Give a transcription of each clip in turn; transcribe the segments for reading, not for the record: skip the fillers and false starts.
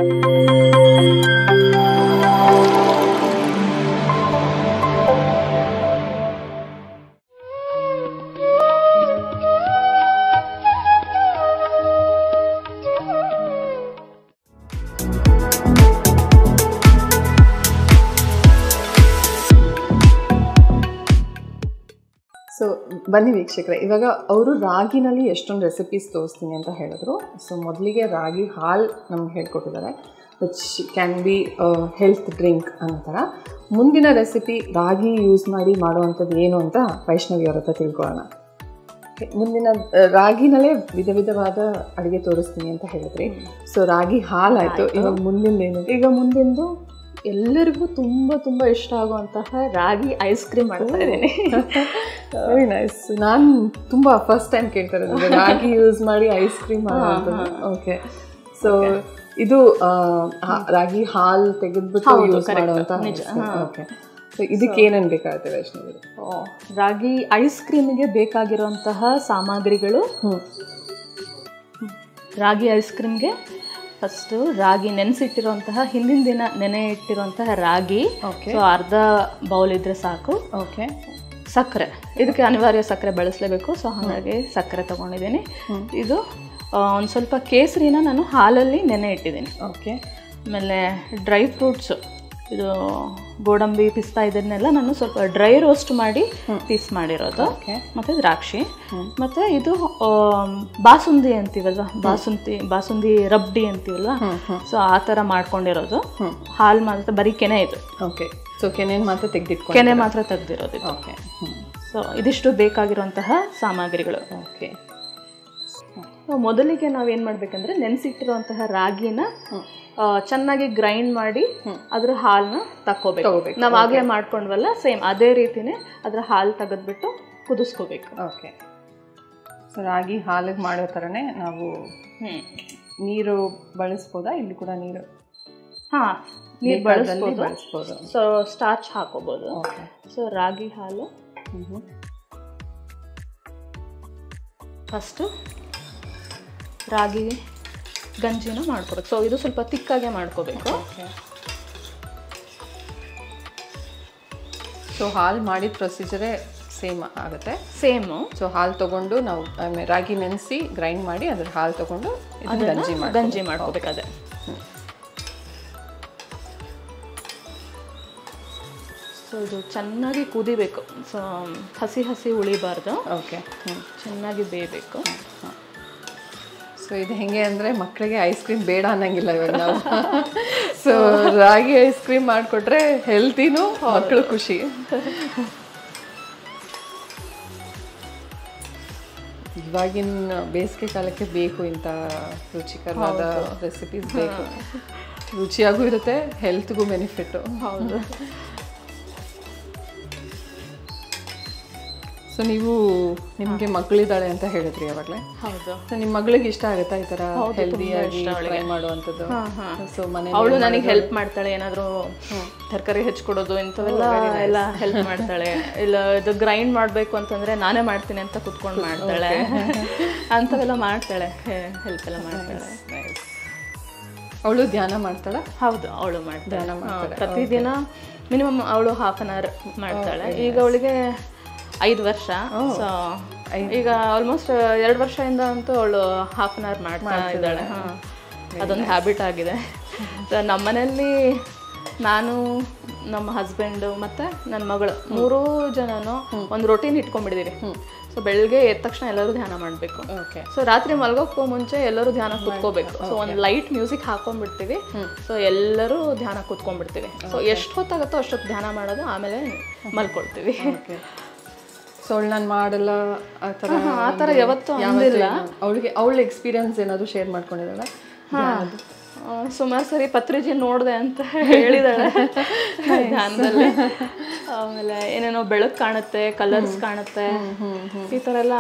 So ಬನ್ನಿ ವೀಕ್ಷಕರೇ, ಇವಾಗ ಅವರು ರಾಗಿನಲ್ಲಿ ಎಷ್ಟೊಂದು ರೆಸಿಪೀಸ್ ತೋರಿಸ್ತೀನಿ ಅಂತ ಹೇಳಿದ್ರು. ಸೊ ಮೊದಲಿಗೆ ರಾಗಿ ಹಾಲು ನಮ್ಗೆ ಹೇಳ್ಕೊಟ್ಟಿದ್ದಾರೆ, which can be health drink ಅನ್ನೋ ಥರ. ಮುಂದಿನ ರೆಸಿಪಿ ರಾಗಿ ಯೂಸ್ ಮಾಡಿ ಮಾಡುವಂಥದ್ದು ಏನು ಅಂತ ವೈಷ್ಣವಿ ಅವ್ರ ಹತ್ರ ತಿಳ್ಕೊಳ್ಳೋಣ. ಮುಂದಿನ ರಾಗಿನಲ್ಲೇ ವಿಧ ವಿಧವಾದ ಅಡುಗೆ ತೋರಿಸ್ತೀನಿ ಅಂತ ಹೇಳಿದ್ರಿ. ಸೊ ರಾಗಿ ಹಾಲಾಯಿತು, ಇವಾಗ ಮುಂದಿಂದು ಏನು? ಈಗ ಮುಂದಿಂದು ಎಲ್ಲರಿಗೂ ತುಂಬ ತುಂಬ ಇಷ್ಟ ಆಗುವಂತಹ ರಾಗಿ ಐಸ್ ಕ್ರೀಮ್ ಮಾಡ್ತಾ ಇದ್ದೀನಿ. Very nice. ನಾನು ತುಂಬ ಫಸ್ಟ್ ಟೈಮ್ ಕೇಳ್ತಾ ಇರೋದು ರಾಗಿ ಯೂಸ್ ಮಾಡಿ ಐಸ್ ಕ್ರೀಮ್ ಮಾಡುವಂಥದ್ದು. ಓಕೆ, ಸೊ ಇದು ರಾಗಿ ಹಾಲು ತೆಗೆದ್ಬಿಟ್ಟು ಯೂಸ್ ಮಾಡುವಂಥ. ಓಕೆ, ಸೊ ಇದಕ್ಕೆ ಏನೇನು ಬೇಕಾಗುತ್ತೆ ವೈಷ್ಣವಿ? ರಾಗಿ ಐಸ್ ಕ್ರೀಮಿಗೆ ಬೇಕಾಗಿರುವಂತಹ ಸಾಮಗ್ರಿಗಳು. ರಾಗಿ ಐಸ್ ಕ್ರೀಮ್ಗೆ ಫಸ್ಟು ರಾಗಿ ನೆನೆಸಿಟ್ಟಿರುವಂತಹ ಹಿಂದಿನ ದಿನ ನೆನೆ ಇಟ್ಟಿರುವಂತಹ ರಾಗಿ, ಸೊ ಅರ್ಧ ಬೌಲ್ ಇದ್ರೆ ಸಾಕು. ಓಕೆ, ಸಕ್ಕರೆ, ಇದಕ್ಕೆ ಅನಿವಾರ್ಯ ಸಕ್ಕರೆ ಬಳಸಲೇಬೇಕು. ಸೊ ಹಾಗಾಗಿ ಸಕ್ಕರೆ ತೊಗೊಂಡಿದ್ದೀನಿ. ಇದು ಒಂದು ಸ್ವಲ್ಪ ಕೇಸರಿನ ನಾನು ಹಾಲಲ್ಲಿ ನೆನೆ ಇಟ್ಟಿದ್ದೀನಿ. ಓಕೆ, ಆಮೇಲೆ ಡ್ರೈ ಫ್ರೂಟ್ಸು, ಇದು ಗೋಡಂಬಿ, ಪಿಸ್ತಾ ಇದನ್ನೆಲ್ಲ ನಾನು ಸ್ವಲ್ಪ ಡ್ರೈ ರೋಸ್ಟ್ ಮಾಡಿ ಪೀಸ್ ಮಾಡಿರೋದು. ಮತ್ತು ದ್ರಾಕ್ಷಿ, ಮತ್ತು ಇದು ಬಾಸುಂದಿ ಅಂತೀವಲ್ವ, ಬಾಸುಂದಿ ರಬ್ಡಿ ಅಂತೀವಲ್ವ, ಸೊ ಆ ಥರ ಮಾಡ್ಕೊಂಡಿರೋದು. ಹಾಲು ಮಾತ್ರ ಬರೀ ಕೆನೆ ಇದು. ಓಕೆ, ಸೊ ಕೆನೆ ಮಾತ್ರ ತೆಗೆದಿರೋದು. ಓಕೆ, ಸೊ ಇದಿಷ್ಟು ಬೇಕಾಗಿರುವಂತಹ ಸಾಮಗ್ರಿಗಳು. ಓಕೆ, ಮೊದಲಿಗೆ ನಾವೇನು ಮಾಡಬೇಕಂದ್ರೆ ನೆನೆಸಿಟ್ಟಿರುವಂತಹ ರಾಗಿನ ಚೆನ್ನಾಗಿ ಗ್ರೈಂಡ್ ಮಾಡಿ ಅದ್ರ ಹಾಲನ್ನ ತಕ್ಕೋಬೇಕು. ನಾವು ಆಗಲೇ ಮಾಡ್ಕೊಂಡ್ವಲ್ಲ, ಸೇಮ್ ಅದೇ ರೀತಿನೇ ಅದ್ರ ಹಾಲು ತೆಗೆದ್ಬಿಟ್ಟು ಕುದಿಸ್ಕೋಬೇಕು. ಓಕೆ, ಸೊ ರಾಗಿ ಹಾಲಿಗೆ ಮಾಡೋ ಥರನೇ ನಾವು ನೀರು ಬಳಸ್ಬೋದಾ? ಇಲ್ಲಿ ಕೂಡ ನೀರು ನೀರು ಬಳಸ್ಬೋದು. ಸೊ ಸ್ಟಾರ್ಚ್ ಹಾಕೋಬೋದು. ಸೊ ರಾಗಿ ಹಾಲು ಫಸ್ಟು ರಾಗಿ ಗಂಜಿನ ಮಾಡ್ಕೋಬೇಕು. ಸೊ ಇದು ಸ್ವಲ್ಪ ತಿಕ್ಕಾಗೆ ಮಾಡ್ಕೋಬೇಕು. ಸೊ ಹಾಲು ಮಾಡಿದ ಪ್ರೊಸೀಜರೇ ಸೇಮ್ ಆಗುತ್ತೆ? ಸೇಮು. ಸೊ ಹಾಲು ತೊಗೊಂಡು ನಾವು ರಾಗಿ ನೆನೆಸಿ ಗ್ರೈಂಡ್ ಮಾಡಿ ಅದ್ರ ಹಾಲು ತೊಗೊಂಡು ಗಂಜಿ ಮಾಡ್ಕೋಬೇಕು. ಅದೇ ಸೊ ಇದು ಚೆನ್ನಾಗಿ ಕುದಿಬೇಕು. ಸೊ ಹಸಿ ಉಳಿಬಾರ್ದು. ಓಕೆ, ಚೆನ್ನಾಗಿ ಬೇಯಬೇಕು. ಸೊ ಇದು ಹೆಂಗೆ ಅಂದರೆ ಮಕ್ಕಳಿಗೆ ಐಸ್ ಕ್ರೀಮ್ ಬೇಡ ಅನ್ನಂಗಿಲ್ಲ ಇವಾಗ ನಾವು. ಸೊ ರಾಗಿ ಐಸ್ ಕ್ರೀಮ್ ಮಾಡಿಕೊಟ್ರೆ ಹೆಲ್ತಿನೂ, ಮಕ್ಕಳು ಖುಷಿ. ಇವಾಗಿನ ಬೇಸಿಗೆ ಕಾಲಕ್ಕೆ ಬೇಕು ಇಂಥ ರುಚಿಕರವಾದ ರೆಸಿಪೀಸ್ ಬೇಕು. ರುಚಿಯಾಗೂ ಇರುತ್ತೆ, ಹೆಲ್ತ್ಗೂ ಬೆನಿಫಿಟ್ಟು. ಹೌದು. ಸೊ ನೀವು ನಿಮಗೆ ಮಗಳಿದ್ದಾಳೆ ಅಂತ ಹೇಳಿದ್ರಿ ಯಾವಾಗಲೇ? ಹೌದು. ಸೊ ನಿಮ್ಮ ಮಗಳಿಗೆ ಇಷ್ಟ ಆಗುತ್ತಾ ಈ ಥರ ಹೆಲ್ದಿಯಾಗಿ ಟ್ರೈ ಮಾಡುವಂಥದ್ದು? ಸೊ ಅವಳು ನನಗೆ ಹೆಲ್ಪ್ ಮಾಡ್ತಾಳೆ, ಏನಾದರೂ ತರಕಾರಿ ಹೆಚ್ಚಿಕೊಡೋದು ಇಂಥವೆಲ್ಲ ಎಲ್ಲ ಹೆಲ್ಪ್ ಮಾಡ್ತಾಳೆ. ಇಲ್ಲ ಇದು ಗ್ರೈಂಡ್ ಮಾಡಬೇಕು ಅಂತಂದರೆ ನಾನೇ ಮಾಡ್ತೀನಿ ಅಂತ ಕುತ್ಕೊಂಡು ಮಾಡ್ತಾಳೆ. ಅಂಥವೆಲ್ಲ ಮಾಡ್ತಾಳೆ, ಹೆಲ್ಪ್ ಎಲ್ಲ ಮಾಡ್ತಾಳೆ. ಅವಳು ಧ್ಯಾನ ಮಾಡ್ತಾಳೆ? ಹೌದು, ಅವಳು ಮಾಡ್ತಾಳೆ. ಪ್ರತಿದಿನ ಮಿನಿಮಮ್ ಅವಳು 1/2 hour ಮಾಡ್ತಾಳೆ. ಈಗ ಅವಳಿಗೆ 5 ವರ್ಷ. ಸೊ ಈಗ ಆಲ್ಮೋಸ್ಟ್ 2 ವರ್ಷದಿಂದ ಅಂತೂ ಅವಳು 1/2 hour ಮಾಡ್ತಾ ಇದ್ದಾಳೆ. ಅದೊಂದು ಹ್ಯಾಬಿಟ್ ಆಗಿದೆ. ನಮ್ಮ ಮನೆಯಲ್ಲಿ ನಾನು, ನಮ್ಮ ಹಸ್ಬೆಂಡು ಮತ್ತು ನನ್ನ ಮಗಳು 3 ಜನನು ಒಂದು ರೊಟೀನ್ ಇಟ್ಕೊಂಡ್ಬಿಟ್ಟಿದ್ದೀವಿ. ಸೊ ಬೆಳಗ್ಗೆ ಎದ್ದ ತಕ್ಷಣ ಎಲ್ಲರೂ ಧ್ಯಾನ ಮಾಡಬೇಕು. ಸೊ ರಾತ್ರಿ ಮಲ್ಗೋಕ್ಕೂ ಮುಂಚೆ ಎಲ್ಲರೂ ಧ್ಯಾನ ಕೂತ್ಕೋಬೇಕು. ಸೊ ಒಂದು ಲೈಟ್ ಮ್ಯೂಸಿಕ್ ಹಾಕೊಂಡ್ಬಿಡ್ತೀವಿ. ಸೊ ಎಲ್ಲರೂ ಧ್ಯಾನ ಕೂತ್ಕೊಂಡ್ಬಿಡ್ತೀವಿ. ಸೊ ಎಷ್ಟು ಹೊತ್ತಾಗುತ್ತೋ ಅಷ್ಟೊತ್ತು ಧ್ಯಾನ ಮಾಡೋದು, ಆಮೇಲೆ ಮಲ್ಕೊಳ್ತೀವಿ. ಸೊ ಅವಳು ನಾನು ಮಾಡಲ್ಲ ಆ ಥರ ಯಾವತ್ತೂ ಅಂದಿಲ್ಲ. ಅವಳ ಎಕ್ಸ್ಪೀರಿಯನ್ಸ್ ಏನಾದರೂ ಶೇರ್ ಮಾಡ್ಕೊಂಡಿದ್ದಾಳೆ? ಸುಮಾರು ಸರಿ ಪತ್ರಿಜಿ ನೋಡಿದೆ ಅಂತ ಹೇಳಿದಾಳೆ ಧ್ಯಾನದಲ್ಲಿ. ಆಮೇಲೆ ಏನೇನೋ ಬೆಳಕು ಕಾಣುತ್ತೆ, ಕಲರ್ಸ್ ಕಾಣುತ್ತೆ, ಈ ಥರ ಎಲ್ಲ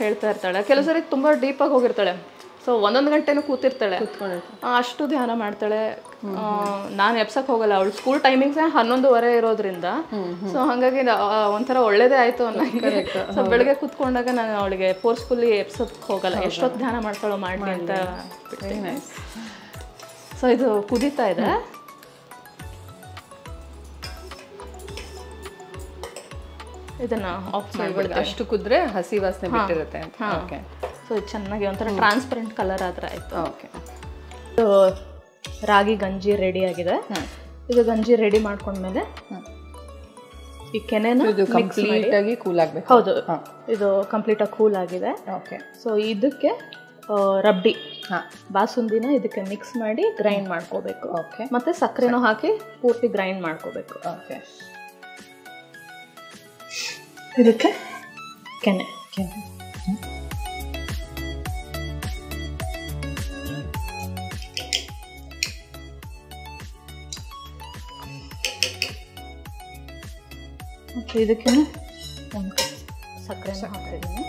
ಹೇಳ್ತಾ ಇರ್ತಾಳೆ. ಕೆಲವು ಸರಿ ತುಂಬ ಡೀಪಾಗಿ ಹೋಗಿರ್ತಾಳೆ. ಸೊ 1 ಗಂಟೆನೂ ಕೂತಿರ್ತಾಳೆ, ಅಷ್ಟು ಧ್ಯಾನ ಮಾಡ್ತಾಳೆ. ನಾನು ಎಪ್ಸಕ್ಕೆ ಹೋಗಲ್ಲ, ಅವಳು ಸ್ಕೂಲ್ ಟೈಮಿಂಗ್ಸೇ 11:15 ಇರೋದ್ರಿಂದ. ಸೊ ಹಾಗಾಗಿ ಒಂಥರ ಒಳ್ಳೇದೇ ಆಯಿತು ಅನ್ನೋಂಗೆ. ಸೊ ಬೆಳಗ್ಗೆ ಕೂತ್ಕೊಂಡಾಗ ನಾನು ಅವಳಿಗೆ ಫೋರ್ಸ್ಫುಲ್ಲಿ ಎಪ್ಸಕ್ಕೆ ಹೋಗಲ್ಲ, ಎಷ್ಟೊತ್ತು ಧ್ಯಾನ ಮಾಡ್ತಾಳೋ ಮಾಡಲಿ ಅಂತ. ಸೊ ಇದು ಕುದೀತಾ ಇದೆ. ಇದನ್ನ ಆಫ್ ಮಾಡ್ಬಿಡ್ತೀವಿ. ಅಷ್ಟು ಕುದ್ರೆ ಹಸಿ ವಾಸನೆ ಬಿಟ್ಟಿರುತ್ತೆ ಅಂತ. ಓಕೆ. ಸೊ ಇದು ಚೆನ್ನಾಗಿ ಒಂಥರ ಟ್ರಾನ್ಸ್ಪರೆಂಟ್ ಕಲರ್ ಆದ್ರೆ ಆಯ್ತು. ಓಕೆ. ಸೊ ರಾಗಿ ಗಂಜಿ ರೆಡಿ ಆಗಿದೆ. ಇದು ಗಂಜಿ ರೆಡಿ ಮಾಡ್ಕೊಂಡ್ಮೇಲೆ ಈ ಕೆನೆನ ಇದು ಕಂಪ್ಲೀಟ್ ಆಗಿ ಕೂಲ್ ಆಗಬೇಕು. ಹೌದು, ಇದು ಕಂಪ್ಲೀಟ್ ಆಗಿ ಕೂಲ್ ಆಗಿದೆ. ಓಕೆ. ಸೊ ಇದಕ್ಕೆ ರಬ್ಡಿ ಬಾಸುಂದಿನ ಇದಕ್ಕೆ ಮಿಕ್ಸ್ ಮಾಡಿ ಗ್ರೈಂಡ್ ಮಾಡ್ಕೋಬೇಕು. ಓಕೆ. ಮತ್ತೆ ಸಕ್ಕರೆನೂ ಹಾಕಿ ಪೂರ್ತಿ ಗ್ರೈಂಡ್ ಮಾಡ್ಕೋಬೇಕು. ಓಕೆ. ಇದಕ್ಕೆ ಕೆನೆ ಮತ್ತು ಇದಕ್ಕೆ ಒಂದು ಸಕ್ಕರೆನ ಹಾಕ್ತಿದ್ದೀನಿ.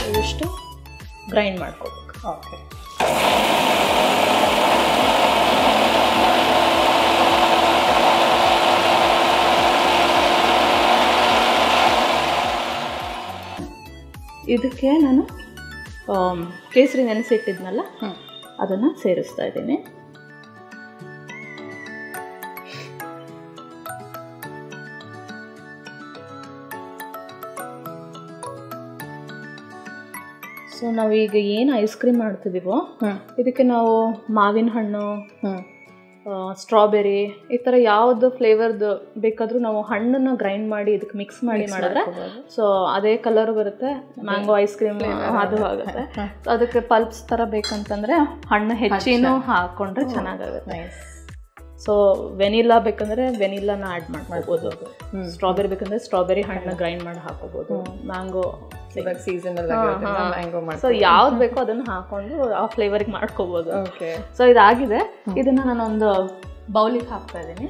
ಇದಿಷ್ಟು ಗ್ರೈಂಡ್ ಮಾಡ್ಕೋಬೇಕು. ಓಕೆ. ಇದಕ್ಕೆ ನಾನು ಕೇಸರಿ ನೆನೆಸಿಟ್ಟಿದ್ನಲ್ಲ ಅದನ್ನು ಸೇರಿಸ್ತಾ ಇದ್ದೀನಿ. ಸೊ ನಾವೀಗ ಏನು ಐಸ್ ಕ್ರೀಮ್ ಮಾಡ್ತಿದ್ದೀವೋ ಇದಕ್ಕೆ ನಾವು ಮಾವಿನ ಹಣ್ಣು, ಸ್ಟ್ರಾಬೆರಿ ಈ ಥರ ಯಾವುದು ಫ್ಲೇವರ್ದು ಬೇಕಾದರೂ ನಾವು ಹಣ್ಣನ್ನು ಗ್ರೈಂಡ್ ಮಾಡಿ ಇದಕ್ಕೆ ಮಿಕ್ಸ್ ಮಾಡಿ ಮಾಡಿದ್ರೆ ಸೊ ಅದೇ ಕಲರ್ ಬರುತ್ತೆ. ಮ್ಯಾಂಗೋ ಐಸ್ ಕ್ರೀಮ್ ಅದು ಆಗುತ್ತೆ. ಸೊ ಅದಕ್ಕೆ ಪಲ್ಪ್ಸ್ ಥರ ಬೇಕಂತಂದರೆ ಹಣ್ಣು ಹೆಚ್ಚಿನೂ ಹಾಕ್ಕೊಂಡ್ರೆ ಚೆನ್ನಾಗಾಗುತ್ತೆ. ಸೊ ವೆನಿಲಾ ಬೇಕಂದರೆ ವೆನಿಲಾನ ಆ್ಯಡ್ ಮಾಡ್ಕೋಬೋದು. ಸ್ಟ್ರಾಬೆರಿ ಬೇಕಂದರೆ ಸ್ಟ್ರಾಬೆರಿ ಹಣ್ಣು ಗ್ರೈಂಡ್ ಮಾಡಿ ಹಾಕೋಬೋದು. ಮ್ಯಾಂಗೋ ಸೊ ಯಾವ್ದು ಬೇಕೋ ಅದನ್ನು ಹಾಕೊಂಡು ಆ ಫ್ಲೇವರ್ಗೆ ಮಾಡ್ಕೋಬೋದು. ಸೊ ಇದಾಗಿದೆ. ಇದನ್ನ ನಾನೊಂದು ಬೌಲಿಗೆ ಹಾಕ್ತಾ ಇದ್ದೀನಿ.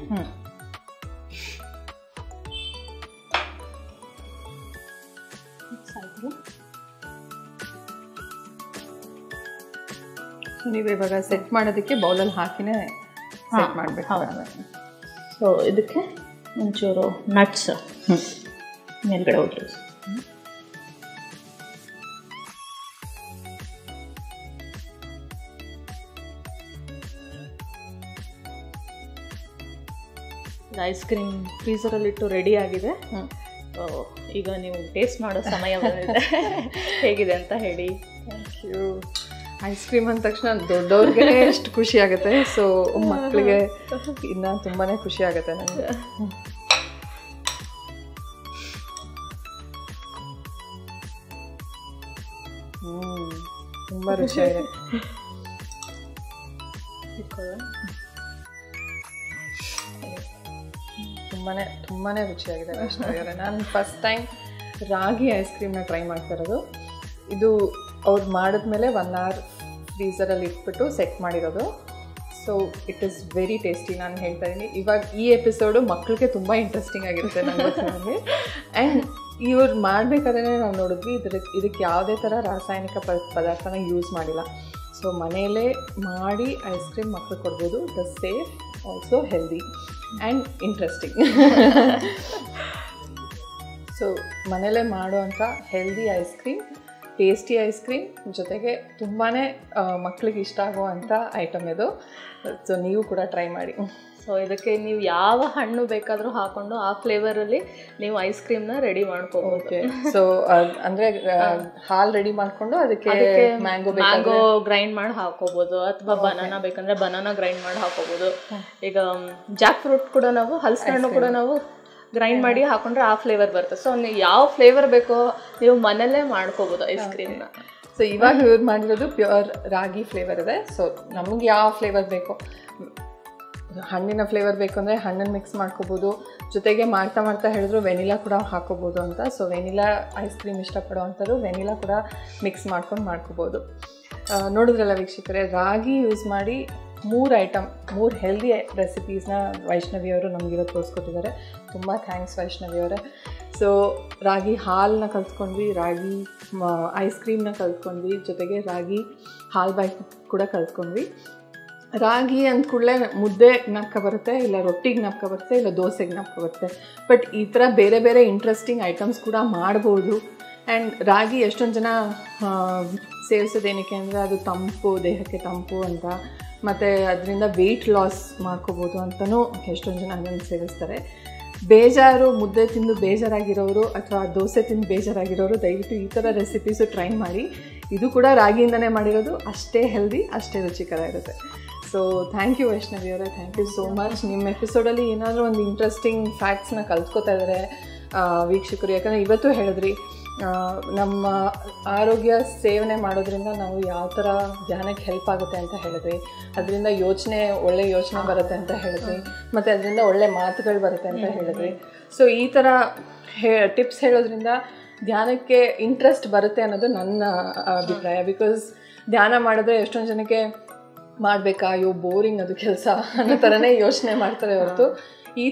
ನೀವು ಇವಾಗ ಸೆಟ್ ಮಾಡೋದಕ್ಕೆ ಬೌಲಲ್ಲಿ ಹಾಕಿನೇ ಸೆಟ್ ಮಾಡಬೇಕು. ಸೊ ಇದಕ್ಕೆ ಒಂಚೂರು ನಟ್ಸ್ ಮೇಲ್ಗಡೆ ಹೋಗಿ ಐಸ್ ಕ್ರೀಮ್ ಫ್ರೀಸರಲ್ಲಿಟ್ಟು ರೆಡಿ ಆಗಿದೆ. ಈಗ ನೀವು ಟೇಸ್ಟ್ ಮಾಡೋ ಸಮಯ ಬಂದಿದೆ. ಹೇಗಿದೆ ಅಂತ ಹೇಳಿ. Thank you. ಐಸ್ ಕ್ರೀಮ್ ಅಂದ ತಕ್ಷಣ ದೊಡ್ಡವ್ರಿಗೆ ಎಷ್ಟು ಖುಷಿ ಆಗುತ್ತೆ. ಸೊ ಮಕ್ಕಳಿಗೆ ಇನ್ನು ತುಂಬಾ ಖುಷಿ ಆಗುತ್ತೆ ನನಗೆ. ತುಂಬ ರುಚಿಯಾಗಿದೆ. ತುಂಬಾ ರುಚಿಯಾಗಿದೆ ವೈಷ್ಣವಿ ಅವರೇ. ನಾನು ಫಸ್ಟ್ ಟೈಮ್ ರಾಗಿ ಐಸ್ ಕ್ರೀಮ್ನ ಟ್ರೈ ಮಾಡ್ತಾ ಇರೋದು. ಇದು ಅವ್ರು ಮಾಡಿದ್ಮೇಲೆ 1 hour ಫ್ರೀಸರಲ್ಲಿ ಇಟ್ಬಿಟ್ಟು ಸೆಟ್ ಮಾಡಿರೋದು. So it is very tasty. ನಾನು ಹೇಳ್ತಾ ಇದ್ದೀನಿ, ಇವಾಗ ಈ ಎಪಿಸೋಡು ಮಕ್ಕಳಿಗೆ ತುಂಬ ಇಂಟ್ರೆಸ್ಟಿಂಗ್ ಆಗಿರುತ್ತೆ ನನಗೆ. ಆ್ಯಂಡ್ ಇವ್ರು ಮಾಡಬೇಕಾದ್ರೆ ನಾವು ನೋಡಿದ್ವಿ ಇದಕ್ಕೆ ಯಾವುದೇ ಥರ ರಾಸಾಯನಿಕ ಪದಾರ್ಥನ ಯೂಸ್ ಮಾಡಿಲ್ಲ. ಸೊ ಮನೆಯಲ್ಲೇ ಮಾಡಿ ಐಸ್ ಕ್ರೀಮ್ ಮಕ್ಕಳು ಕೊಡ್ಬೋದು. The safe, also healthy and interesting. So ಮನೆಯಲ್ಲೇ ಮಾಡುವಂಥ healthy ice cream, tasty ice cream, ಜೊತೆಗೆ ತುಂಬಾ ಮಕ್ಕಳಿಗೆ ಇಷ್ಟ ಆಗುವಂಥ ಐಟಮ್ ಇದು. ಸೊ ನೀವು ಕೂಡ ಟ್ರೈ ಮಾಡಿ. ಸೊ ಇದಕ್ಕೆ ನೀವು ಯಾವ ಹಣ್ಣು ಬೇಕಾದರೂ ಹಾಕೊಂಡು ಆ ಫ್ಲೇವರಲ್ಲಿ ನೀವು ಐಸ್ ಕ್ರೀಮ್ನ ರೆಡಿ ಮಾಡ್ಕೋಬೋದು. ಓಕೆ. ಸೊ ಅಂದರೆ ಹಾಲು ರೆಡಿ ಮಾಡಿಕೊಂಡು ಅದಕ್ಕೆ ಮ್ಯಾಂಗೋ ಗ್ರೈಂಡ್ ಮಾಡಿ ಹಾಕೋಬೋದು, ಅಥವಾ ಬನಾನಾ ಬೇಕಂದರೆ ಬನಾನಾ ಗ್ರೈಂಡ್ ಮಾಡಿ ಹಾಕೋಬೋದು. ಈಗ ಜಾಕ್ ಫ್ರೂಟ್ ಕೂಡ ನಾವು, ಹಲಸಿನಣ್ಣು ಕೂಡ ನಾವು ಗ್ರೈಂಡ್ ಮಾಡಿ ಹಾಕೊಂಡ್ರೆ ಆ ಫ್ಲೇವರ್ ಬರುತ್ತೆ. ಸೊ ನೀವು ಯಾವ ಫ್ಲೇವರ್ ಬೇಕೋ ನೀವು ಮನೆಯಲ್ಲೇ ಮಾಡ್ಕೋಬೋದು ಐಸ್ ಕ್ರೀಮ್ನ. ಸೊ ಇವಾಗ ಯೂಸ್ ಮಾಡಿರೋದು ಪ್ಯೂರ್ ರಾಗಿ ಫ್ಲೇವರ್ ಇದೆ. ಸೊ ನಮಗೆ ಯಾವ ಫ್ಲೇವರ್ ಬೇಕೋ, ಹಣ್ಣಿನ ಫ್ಲೇವರ್ ಬೇಕು ಅಂದರೆ ಹಣ್ಣನ್ನು ಮಿಕ್ಸ್ ಮಾಡ್ಕೋಬೋದು. ಜೊತೆಗೆ ಮಾಡ್ತಾ ಹೇಳಿದ್ರು ವೆನಿಲಾ ಕೂಡ ಹಾಕೋಬೋದು ಅಂತ. ಸೊ ವೆನಿಲಾ ಐಸ್ ಕ್ರೀಮ್ ಇಷ್ಟಪಡೋವಂಥದ್ದು ವೆನಿಲಾ ಕೂಡ ಮಿಕ್ಸ್ ಮಾಡ್ಕೋಬೋದು. ನೋಡಿದ್ರಲ್ಲ ವೀಕ್ಷಕರೇ, ರಾಗಿ ಯೂಸ್ ಮಾಡಿ 3 ಹೆಲ್ದಿ ರೆಸಿಪೀಸ್ನ ವೈಷ್ಣವಿಯವರು ನಮಗಿರೋದು ತೋರಿಸ್ಕೊಟ್ಟಿದ್ದಾರೆ. ತುಂಬ ಥ್ಯಾಂಕ್ಸ್ ವೈಷ್ಣವಿಯವರೇ. ಸೊ ರಾಗಿ ಹಾಲನ್ನ ಕಲ್ತ್ಕೊಂಡ್ವಿ, ರಾಗಿ ಐಸ್ ಕ್ರೀಮ್ನ ಕಲ್ತ್ಕೊಂಡ್ವಿ, ಜೊತೆಗೆ ರಾಗಿ ಹಾಲು ಬಾಯಿ ಕೂಡ ಕಲ್ತ್ಕೊಂಡ್ವಿ. ರಾಗಿ ಅಂದ ಕೂಡಲೇ ಮುದ್ದೆ ಜ್ಞಾಪಕ ಬರುತ್ತೆ, ಇಲ್ಲ ರೊಟ್ಟಿಗೆ ಜ್ಞಾಪಕ ಬರುತ್ತೆ, ಇಲ್ಲ ದೋಸೆಗೆ ಜ್ಞಾಪಕ ಬರುತ್ತೆ. ಬಟ್ ಈ ಥರ ಬೇರೆ ಬೇರೆ ಇಂಟ್ರೆಸ್ಟಿಂಗ್ ಐಟಮ್ಸ್ ಕೂಡ ಮಾಡ್ಬೋದು. ಆ್ಯಂಡ್ ರಾಗಿ ಎಷ್ಟೊಂದು ಜನ ಸೇವಿಸೋದೇನಕ್ಕೆ ಅಂದರೆ ಅದು ತಂಪು, ದೇಹಕ್ಕೆ ತಂಪು ಅಂತ, ಮತ್ತು ಅದರಿಂದ ವೆಯ್ಟ್ ಲಾಸ್ ಮಾಡ್ಕೋಬೋದು ಅಂತಲೂ ಎಷ್ಟೊಂದು ಜನ ಅದನ್ನು ಸೇವಿಸ್ತಾರೆ. ಬೇಜಾರು, ಮುದ್ದೆ ತಿಂದು ಬೇಜಾರಾಗಿರೋರು ಅಥವಾ ದೋಸೆ ತಿಂದು ಬೇಜಾರಾಗಿರೋರು ದಯವಿಟ್ಟು ಈ ಥರ ರೆಸಿಪೀಸು ಟ್ರೈ ಮಾಡಿ. ಇದು ಕೂಡ ರಾಗಿಯಿಂದನೇ ಮಾಡಿರೋದು, ಅಷ್ಟೇ ಹೆಲ್ದಿ, ಅಷ್ಟೇ ರುಚಿಕರ ಇರುತ್ತೆ. ಸೊ ಥ್ಯಾಂಕ್ ಯು ವೈಷ್ಣವಿ ಅವರೇ, ಥ್ಯಾಂಕ್ ಯು ಸೋ ಮಚ್. ನಿಮ್ಮ ಎಪಿಸೋಡಲ್ಲಿ ಏನಾದರೂ ಒಂದು ಇಂಟ್ರೆಸ್ಟಿಂಗ್ ಫ್ಯಾಕ್ಟ್ಸ್ನ ಕಲ್ತ್ಕೋತಾ ಇದ್ದಾರೆ ವೀಕ್ಷಕರು. ಯಾಕಂದರೆ ಇವತ್ತು ಹೇಳಿದ್ರಿ ನಮ್ಮ ಆರೋಗ್ಯ ಸೇವನೆ ಮಾಡೋದ್ರಿಂದ ನಾವು ಯಾವ ಥರ ಧ್ಯಾನಕ್ಕೆ ಹೆಲ್ಪ್ ಆಗುತ್ತೆ ಅಂತ ಹೇಳಿದ್ವಿ, ಅದರಿಂದ ಒಳ್ಳೆ ಯೋಚನೆ ಬರುತ್ತೆ ಅಂತ ಹೇಳಿದ್ವಿ, ಮತ್ತು ಅದರಿಂದ ಒಳ್ಳೆ ಮಾತುಗಳು ಬರುತ್ತೆ ಅಂತ ಹೇಳಿದ್ವಿ. ಸೊ ಈ ಥರ ಟಿಪ್ಸ್ ಹೇಳೋದ್ರಿಂದ ಧ್ಯಾನಕ್ಕೆ ಇಂಟ್ರೆಸ್ಟ್ ಬರುತ್ತೆ ಅನ್ನೋದು ನನ್ನ ಅಭಿಪ್ರಾಯ. ಬಿಕಾಸ್ ಧ್ಯಾನ ಮಾಡಿದ್ರೆ ಎಷ್ಟೊಂದು ಜನಕ್ಕೆ ಮಾಡಬೇಕಾ, ಅಯ್ಯೋ ಬೋರಿಂಗ್ ಅದು ಕೆಲಸ ಅನ್ನೋ ಥರನೇ ಯೋಚನೆ ಮಾಡ್ತಾರೆ ಹೊರತು ಈ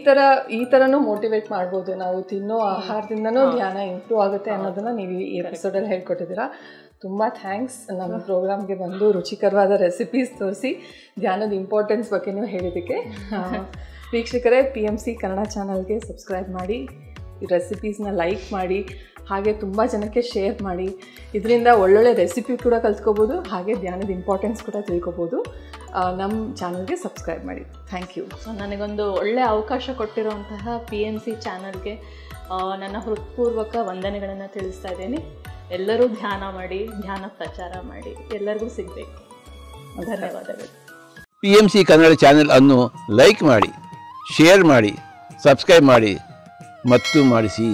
ಥರನೂ ಮೋಟಿವೇಟ್ ಮಾಡ್ಬೋದು. ನಾವು ತಿನ್ನೋ ಆಹಾರದಿಂದನೂ ಧ್ಯಾನ ಇಂಪ್ರೂವ್ ಆಗುತ್ತೆ ಅನ್ನೋದನ್ನು ನೀವು ಈ ಎಪಿಸೋಡಲ್ಲಿ ಹೇಳ್ಕೊಟ್ಟಿದ್ದೀರಾ. ತುಂಬ ಥ್ಯಾಂಕ್ಸ್ ನಮ್ಮ ಪ್ರೋಗ್ರಾಮ್ಗೆ ಬಂದು ರುಚಿಕರವಾದ ರೆಸಿಪೀಸ್ ತೋರಿಸಿ ಧ್ಯಾನದ ಇಂಪಾರ್ಟೆನ್ಸ್ ಬಗ್ಗೆನೂ ಹೇಳಿದ್ದಕ್ಕೆ. ವೀಕ್ಷಕರೇ, PMC ಕನ್ನಡ ಚಾನಲ್ಗೆ ಸಬ್ಸ್ಕ್ರೈಬ್ ಮಾಡಿ, ರೆಸಿಪೀಸ್ನ ಲೈಕ್ ಮಾಡಿ, ಹಾಗೆ ತುಂಬ ಜನಕ್ಕೆ ಶೇರ್ ಮಾಡಿ. ಇದರಿಂದ ಒಳ್ಳೊಳ್ಳೆ ರೆಸಿಪಿ ಕೂಡ ಕಲ್ತ್ಕೋಬೋದು, ಹಾಗೆ ಧ್ಯಾನದ ಇಂಪಾರ್ಟೆನ್ಸ್ ಕೂಡ ತಿಳ್ಕೊಬೋದು. ನಮ್ಮ ಚಾನಲ್ಗೆ ಸಬ್ಸ್ಕ್ರೈಬ್ ಮಾಡಿ. Thank you. ನನಗೊಂದು ಒಳ್ಳೆ ಅವಕಾಶ ಕೊಟ್ಟಿರುವಂತಹ PMC ಚಾನಲ್ಗೆ ನನ್ನ ಹೃತ್ಪೂರ್ವಕ ವಂದನೆಗಳನ್ನು ತಿಳಿಸ್ತಾ ಇದ್ದೀನಿ. ಎಲ್ಲರೂ ಧ್ಯಾನ ಮಾಡಿ, ಧ್ಯಾನ ಪ್ರಚಾರ ಮಾಡಿ, ಎಲ್ಲರಿಗೂ ಸಿಗಬೇಕು. ಧನ್ಯವಾದಗಳು. PMC ಕನ್ನಡ ಚಾನೆಲ್ ಅನ್ನು ಲೈಕ್ ಮಾಡಿ, ಶೇರ್ ಮಾಡಿ, ಸಬ್ಸ್ಕ್ರೈಬ್ ಮಾಡಿ ಮತ್ತು ಮಾಡಿಸಿ.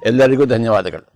ಎಲ್ಲರಿಗೂ ಧನ್ಯವಾದಗಳು.